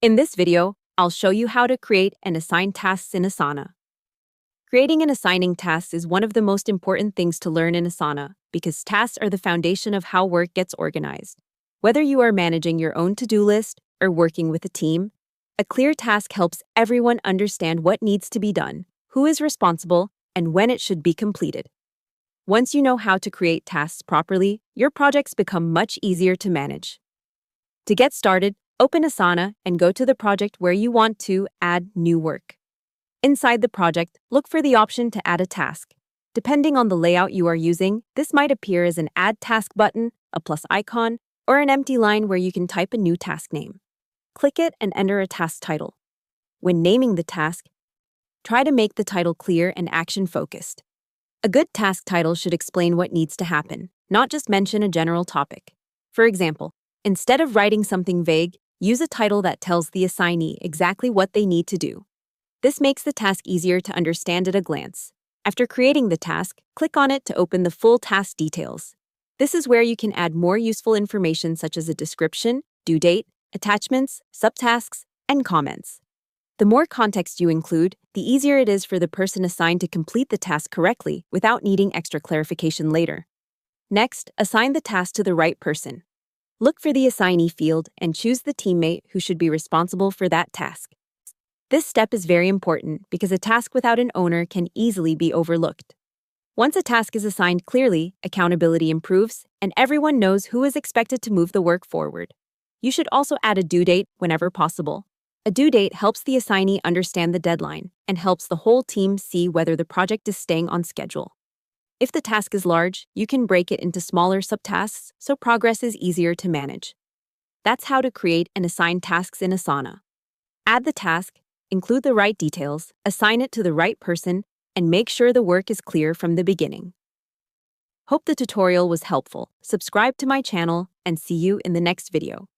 In this video, I'll show you how to create and assign tasks in Asana. Creating and assigning tasks is one of the most important things to learn in Asana because tasks are the foundation of how work gets organized. Whether you are managing your own to-do list or working with a team, a clear task helps everyone understand what needs to be done, who is responsible, and when it should be completed. Once you know how to create tasks properly, your projects become much easier to manage. To get started, open Asana and go to the project where you want to add new work. Inside the project, look for the option to add a task. Depending on the layout you are using, this might appear as an Add Task button, a plus icon, or an empty line where you can type a new task name. Click it and enter a task title. When naming the task, try to make the title clear and action-focused. A good task title should explain what needs to happen, not just mention a general topic. For example, instead of writing something vague, use a title that tells the assignee exactly what they need to do. This makes the task easier to understand at a glance. After creating the task, click on it to open the full task details. This is where you can add more useful information such as a description, due date, attachments, subtasks, and comments. The more context you include, the easier it is for the person assigned to complete the task correctly without needing extra clarification later. Next, assign the task to the right person. Look for the assignee field and choose the teammate who should be responsible for that task. This step is very important because a task without an owner can easily be overlooked. Once a task is assigned clearly, accountability improves, and everyone knows who is expected to move the work forward. You should also add a due date whenever possible. A due date helps the assignee understand the deadline and helps the whole team see whether the project is staying on schedule. If the task is large, you can break it into smaller subtasks so progress is easier to manage. That's how to create and assign tasks in Asana. Add the task, include the right details, assign it to the right person, and make sure the work is clear from the beginning. Hope the tutorial was helpful. Subscribe to my channel and see you in the next video.